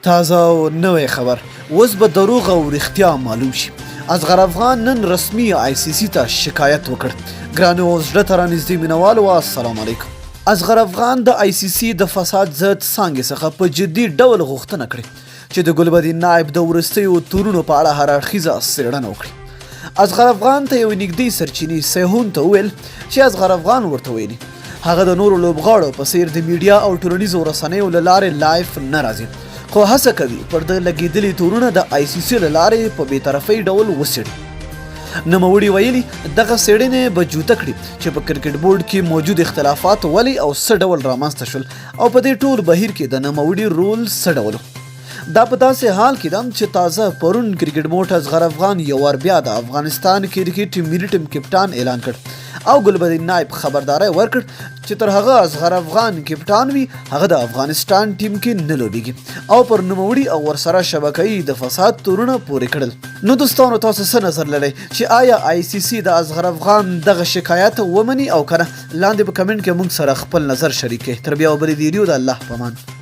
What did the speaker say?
تازه او نوې خبر اوس به دروغ او رښتیا معلوم شي. اصغر افغان نن رسمي آی سی سی ته شکایت وکړ. ګرانو او زړه ته رانږدې مینوالو السلام علیکم. اصغر افغان د آی سی سی د فساد ضد څانګې څخه په جدي ډول غوښتنه کړې چې د ګلبدین نایب د وروستیو تورونو په اړه هر اړخیزه څېړنه وکړي. اصغر افغان ته یو نږدې سرچینې سیهون ته وویل چې اصغر افغان ورته ویلي هغه د نورو لوبغاړو په څیر د میډیا او ټولنیزو رسنیو له لارې لایف نه راځي، خو هڅه کوي پر د لګېدلي تورونه د آی سی سی له لارې په بېطرفۍ ډول وڅېړي. نوموړي ویلي دغه څېړنې به جوته کړي چې په کرکټ بورډ کې موجود اختلافات ولې او څه ډول رامنځته شول او په دې ټول بهیر کې د نوموړي رول څه ډول و. دا په داسې حال کې ده چې تازه پرون کرکټ بورډ اصغر افغان یو وار بیا د افغانستان کرکټ ملي ټیم کپټان اعلان کړ او ګلبدین نایب خبرداری ورکړ چې تر هغه اصغر افغان کپټان وي هغه د افغانستان ټیم کې نه لوبیږي او پر نوموړي او ورسره شبکه‌ای د فساد تورونه پورې کړل. نو دوستانو تاسو څه نظر لرئ چې آیا آی سی سی د اصغر افغان دغه شکایت ومني او کنه؟ لاندې په کمنټ کې موږ سره خپل نظر شریک کړئ. تر بیا بلې ویډیو د الله په امان.